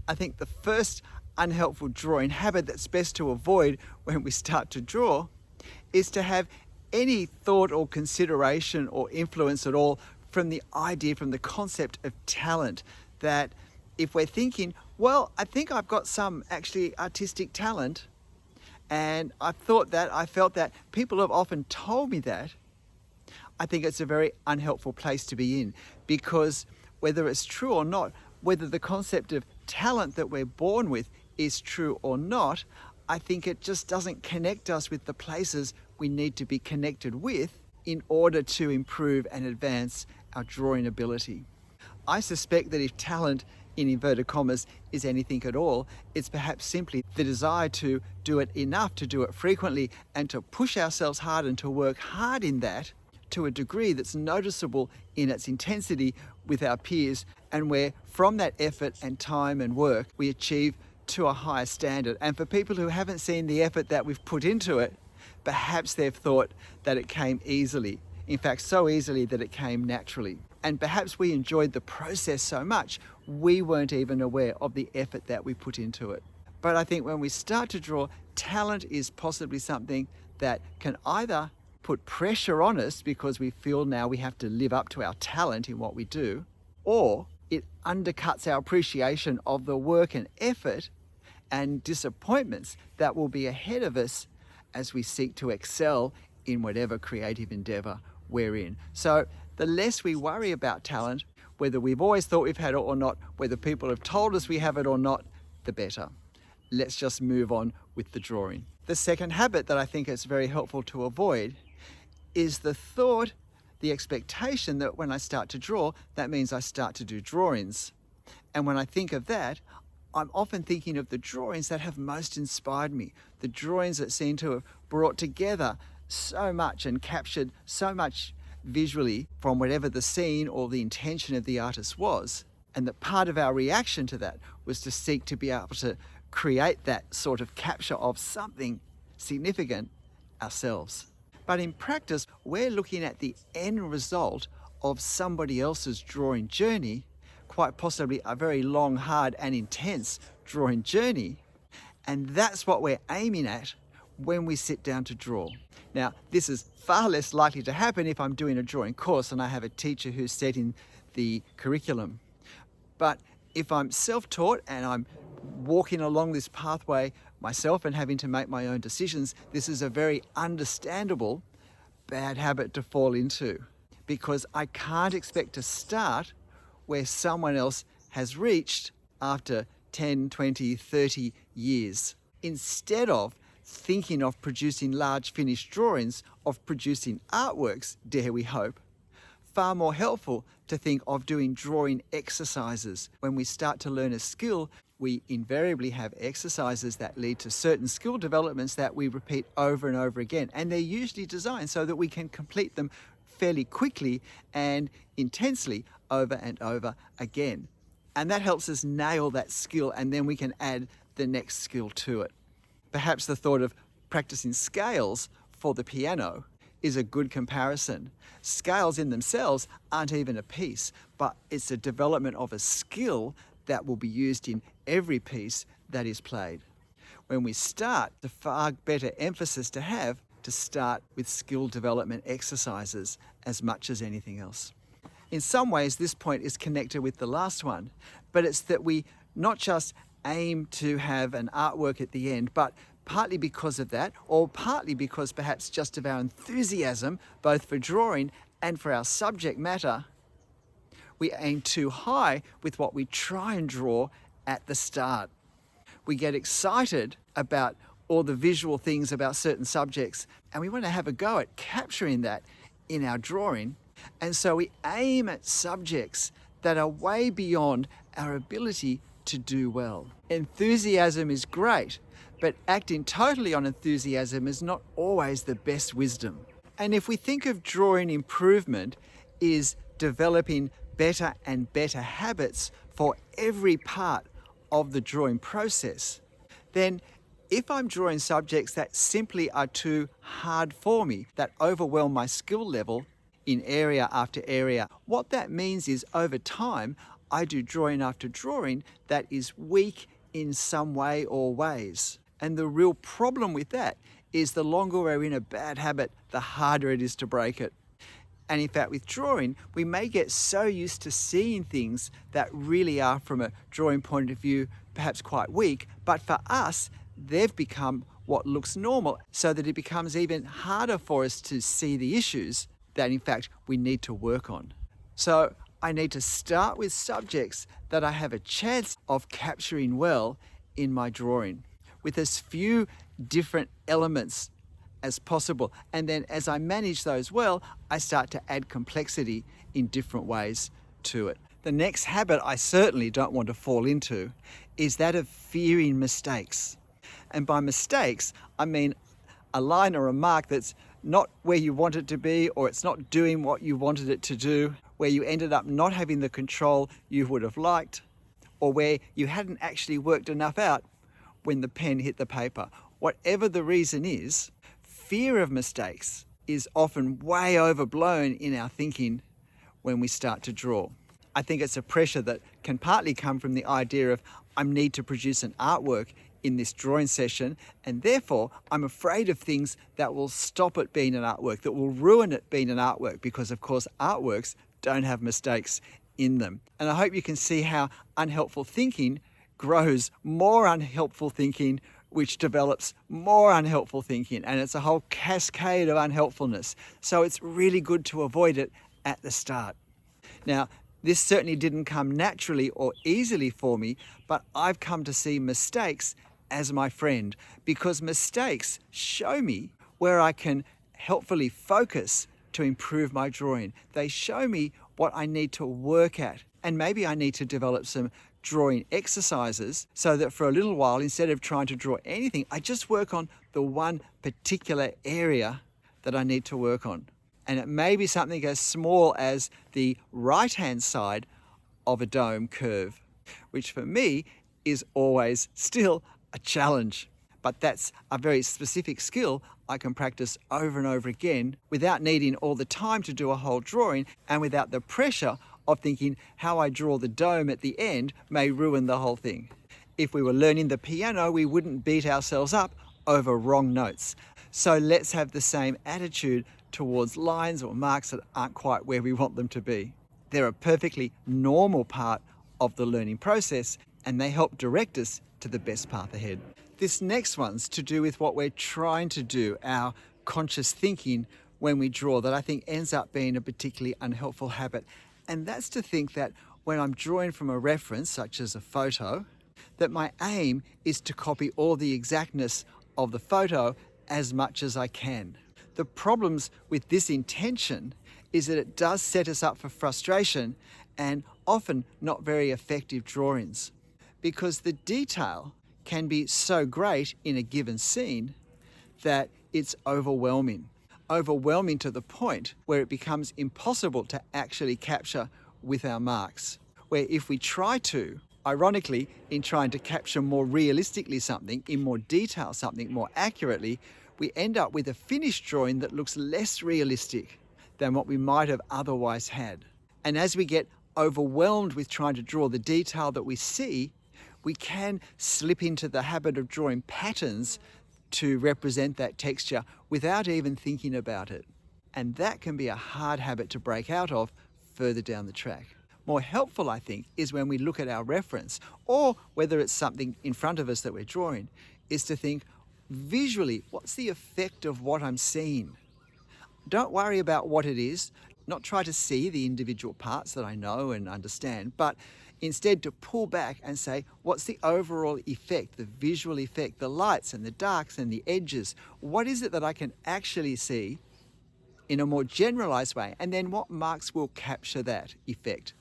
I think the first unhelpful drawing habit that's best to avoid when we start to draw is to have any thought or consideration or influence at all from the idea, from the concept of talent. That if we're thinking, well, I think I've got some actually artistic talent, and I felt that, people have often told me that, I think it's a very unhelpful place to be in, because whether it's true or not, whether the concept of talent that we're born with is true or not, I think it just doesn't connect us with the places we need to be connected with in order to improve and advance our drawing ability. I suspect that if talent, in inverted commas, is anything at all, it's perhaps simply the desire to do it enough, to do it frequently, and to push ourselves hard and to work hard in that to a degree that's noticeable in its intensity with our peers, and where from that effort and time and work we achieve to a higher standard. And for people who haven't seen the effort that we've put into it, perhaps they've thought that it came easily. In fact, so easily that it came naturally. And perhaps we enjoyed the process so much, we weren't even aware of the effort that we put into it. But I think when we start to draw, talent is possibly something that can either put pressure on us because we feel now we have to live up to our talent in what we do, or it undercuts our appreciation of the work and effort and disappointments that will be ahead of us as we seek to excel in whatever creative endeavor we're in. So the less we worry about talent, whether we've always thought we've had it or not, whether people have told us we have it or not, the better. Let's just move on with the drawing. The second habit that I think is very helpful to avoid is the thought, the expectation that when I start to draw, that means I start to do drawings. And when I think of that, I'm often thinking of the drawings that have most inspired me, the drawings that seem to have brought together so much and captured so much visually from whatever the scene or the intention of the artist was. And that part of our reaction to that was to seek to be able to create that sort of capture of something significant ourselves. But in practice, we're looking at the end result of somebody else's drawing journey, quite possibly a very long, hard and intense drawing journey. And that's what we're aiming at when we sit down to draw. Now, this is far less likely to happen if I'm doing a drawing course and I have a teacher who's setting the curriculum. But if I'm self-taught and I'm walking along this pathway myself and having to make my own decisions, this is a very understandable bad habit to fall into, because I can't expect to start where someone else has reached after 10, 20, 30 years. Instead of thinking of producing large finished drawings, of producing artworks, dare we hope, far more helpful to think of doing drawing exercises. When we start to learn a skill, we invariably have exercises that lead to certain skill developments that we repeat over and over again. And they're usually designed so that we can complete them fairly quickly and intensely over and over again. And that helps us nail that skill, and then we can add the next skill to it. Perhaps the thought of practicing scales for the piano is a good comparison. Scales in themselves aren't even a piece, but it's a development of a skill that will be used in every piece that is played. When we start, the far better emphasis to have to start with skill development exercises as much as anything else. In some ways, this point is connected with the last one, but it's that we not just aim to have an artwork at the end, but partly because of that, or partly because perhaps just of our enthusiasm, both for drawing and for our subject matter, we aim too high with what we try and draw at the start. We get excited about all the visual things about certain subjects, and we want to have a go at capturing that in our drawing. And so we aim at subjects that are way beyond our ability to do well. Enthusiasm is great, but acting totally on enthusiasm is not always the best wisdom. And if we think of drawing improvement is developing better and better habits for every part of the drawing process, then if I'm drawing subjects that simply are too hard for me, that overwhelm my skill level in area after area, what that means is over time, I do drawing after drawing that is weak in some way or ways. And the real problem with that is the longer we're in a bad habit, the harder it is to break it. And in fact, with drawing, we may get so used to seeing things that really are, from a drawing point of view, perhaps quite weak, but for us, they've become what looks normal, so that it becomes even harder for us to see the issues that in fact we need to work on. So I need to start with subjects that I have a chance of capturing well in my drawing, with as few different elements as possible. And then as I manage those well, I start to add complexity in different ways to it. The next habit I certainly don't want to fall into is that of fearing mistakes. And by mistakes, I mean a line or a mark that's not where you want it to be, or it's not doing what you wanted it to do, where you ended up not having the control you would have liked, or where you hadn't actually worked enough out when the pen hit the paper. Whatever the reason is, fear of mistakes is often way overblown in our thinking when we start to draw. I think it's a pressure that can partly come from the idea of I need to produce an artwork in this drawing session, and therefore I'm afraid of things that will stop it being an artwork, that will ruin it being an artwork, because of course artworks don't have mistakes in them. And I hope you can see how unhelpful thinking grows more unhelpful thinking, which develops more unhelpful thinking, and it's a whole cascade of unhelpfulness. So it's really good to avoid it at the start. Now, this certainly didn't come naturally or easily for me, but I've come to see mistakes as my friend, because mistakes show me where I can helpfully focus to improve my drawing. They show me what I need to work at, and maybe I need to develop some drawing exercises so that for a little while, instead of trying to draw anything, I just work on the one particular area that I need to work on. And it may be something as small as the right-hand side of a dome curve, which for me is always still a challenge. But that's a very specific skill I can practice over and over again without needing all the time to do a whole drawing, and without the pressure of thinking how I draw the dome at the end may ruin the whole thing. If we were learning the piano, we wouldn't beat ourselves up over wrong notes. So let's have the same attitude towards lines or marks that aren't quite where we want them to be. They're a perfectly normal part of the learning process, and they help direct us to the best path ahead. This next one's to do with what we're trying to do, our conscious thinking when we draw, that I think ends up being a particularly unhelpful habit. And that's to think that when I'm drawing from a reference, such as a photo, that my aim is to copy all the exactness of the photo as much as I can. The problems with this intention is that it does set us up for frustration and often not very effective drawings, because the detail can be so great in a given scene that it's overwhelming to the point where it becomes impossible to actually capture with our marks. Where if we try to, ironically, in trying to capture more realistically something, in more detail something more accurately, we end up with a finished drawing that looks less realistic than what we might have otherwise had. And as we get overwhelmed with trying to draw the detail that we see, we can slip into the habit of drawing patterns to represent that texture without even thinking about it. And that can be a hard habit to break out of further down the track. More helpful, I think, is when we look at our reference, or whether it's something in front of us that we're drawing, is to think visually, what's the effect of what I'm seeing? Don't worry about what it is, not try to see the individual parts that I know and understand, but instead to pull back and say, what's the overall effect, the visual effect, the lights and the darks and the edges? What is it that I can actually see in a more generalized way? And then what marks will capture that effect?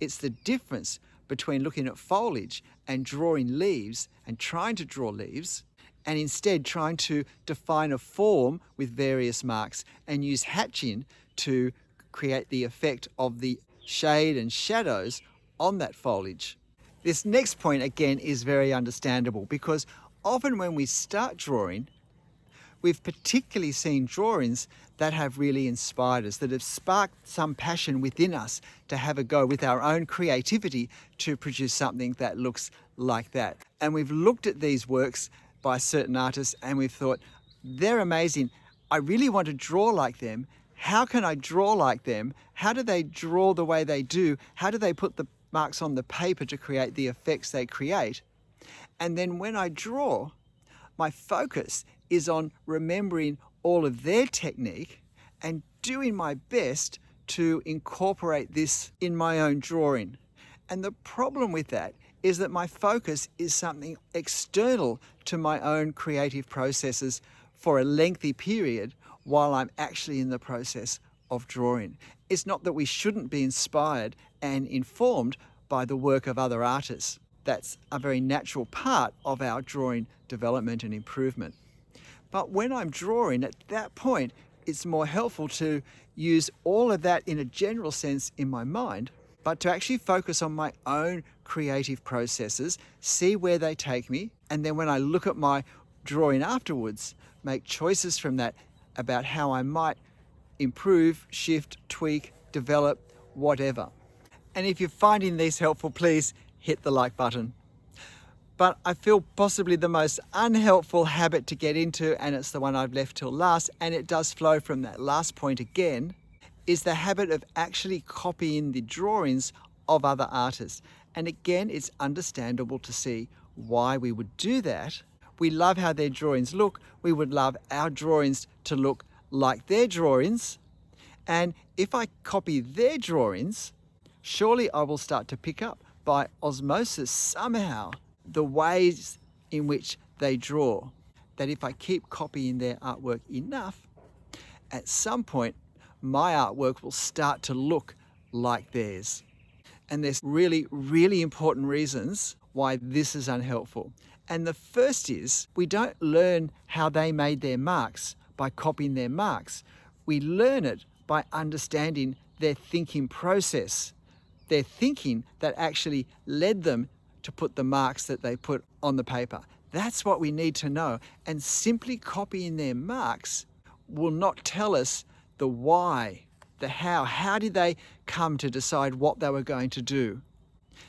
It's the difference between looking at foliage and drawing leaves and trying to draw leaves, and instead trying to define a form with various marks and use hatching to create the effect of the shade and shadows on that foliage. This next point again is very understandable, because often when we start drawing, We've particularly seen drawings that have really inspired us, that have sparked some passion within us to have a go with our own creativity to produce something that looks like that. And we've looked at these works by certain artists and we've thought, they're amazing. I really want to draw like them. How can I draw like them? How do they draw the way they do? How do they put the marks on the paper to create the effects they create? And then when I draw, my focus is on remembering all of their technique and doing my best to incorporate this in my own drawing. And the problem with that is that my focus is something external to my own creative processes for a lengthy period while I'm actually in the process of drawing. It's not that we shouldn't be inspired and informed by the work of other artists. That's a very natural part of our drawing development and improvement. But when I'm drawing, at that point, it's more helpful to use all of that in a general sense in my mind, but to actually focus on my own creative processes, see where they take me, and then when I look at my drawing afterwards, make choices from that about how I might improve, shift, tweak, develop, whatever. And if you're finding these helpful, please hit the like button. But I feel possibly the most unhelpful habit to get into, and it's the one I've left till last, and it does flow from that last point again, is the habit of actually copying the drawings of other artists. And again, it's understandable to see why we would do that. We love how their drawings look. We would love our drawings to look like their drawings. And if I copy their drawings, surely I will start to pick up by osmosis somehow the ways in which they draw. That if I keep copying their artwork enough, at some point my artwork will start to look like theirs. And there's really, really important reasons why this is unhelpful. And the first is, we don't learn how they made their marks by copying their marks. We learn it by understanding their thinking process, their thinking that actually led them to put the marks that they put on the paper. That's what we need to know. And simply copying their marks will not tell us the why, the how. How did they come to decide what they were going to do?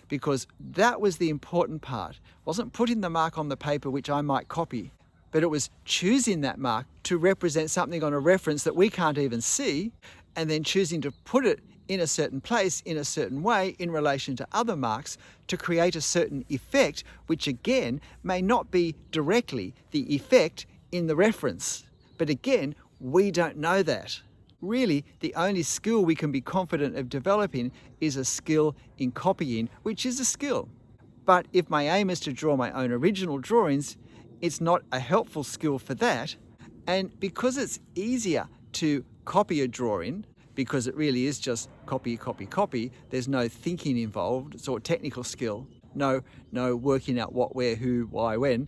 Because that was the important part. It wasn't putting the mark on the paper, which I might copy, but it was choosing that mark to represent something on a reference that we can't even see, and then choosing to put it in a certain place, in a certain way, in relation to other marks, to create a certain effect, which again may not be directly the effect in the reference. But again, we don't know that. Really, the only skill we can be confident of developing is a skill in copying, which is a skill. But if my aim is to draw my own original drawings, it's not a helpful skill for that. And because it's easier to copy a drawing, because it really is just copy, copy, copy, there's no thinking involved, it's all technical skill, no working out what, where, who, why, when,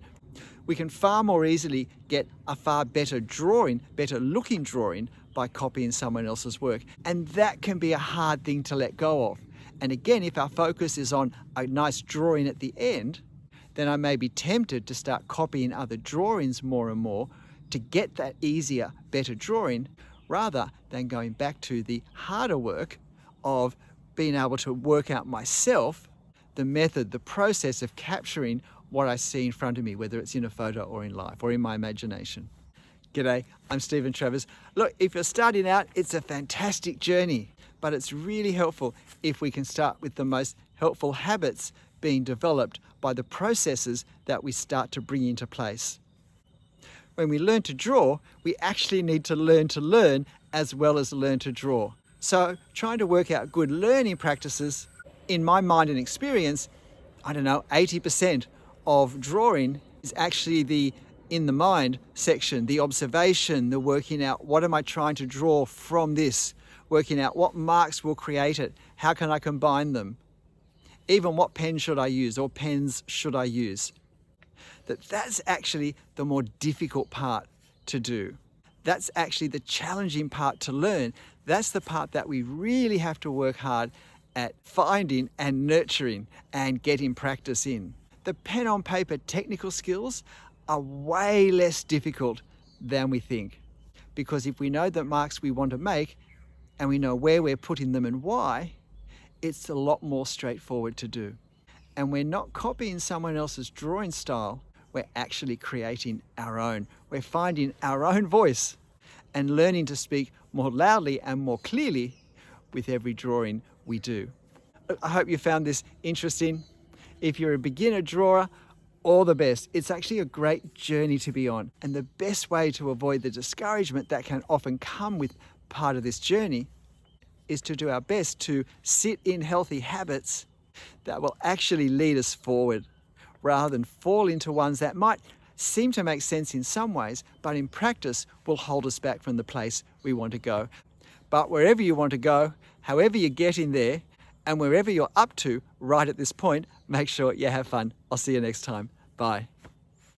we can far more easily get a far better drawing, better looking drawing by copying someone else's work. And that can be a hard thing to let go of. And again, if our focus is on a nice drawing at the end, then I may be tempted to start copying other drawings more and more to get that easier, better drawing, rather than going back to the harder work of being able to work out myself the method, the process of capturing what I see in front of me, whether it's in a photo or in life or in my imagination. G'day, I'm Stephen Travers. Look, if you're starting out, it's a fantastic journey, but it's really helpful if we can start with the most helpful habits being developed by the processes that we start to bring into place. When we learn to draw, we actually need to learn as well as learn to draw. So trying to work out good learning practices, in my mind and experience, 80% of drawing is actually the in the mind section, the observation, the working out, what am I trying to draw from this? Working out what marks will create it, how can I combine them? Even what pen should I use or pens should I use? That's actually the more difficult part to do. That's actually the challenging part to learn. That's the part that we really have to work hard at finding and nurturing and getting practice in. The pen on paper technical skills are way less difficult than we think. Because if we know the marks we want to make and we know where we're putting them and why, it's a lot more straightforward to do. And we're not copying someone else's drawing style, we're actually creating our own. We're finding our own voice and learning to speak more loudly and more clearly with every drawing we do. I hope you found this interesting. If you're a beginner drawer, all the best. It's actually a great journey to be on. And the best way to avoid the discouragement that can often come with part of this journey is to do our best to sit in healthy habits that will actually lead us forward, rather than fall into ones that might seem to make sense in some ways, but in practice will hold us back from the place we want to go. But wherever you want to go, however you get in there, and wherever you're up to right at this point, make sure you have fun. I'll see you next time. Bye.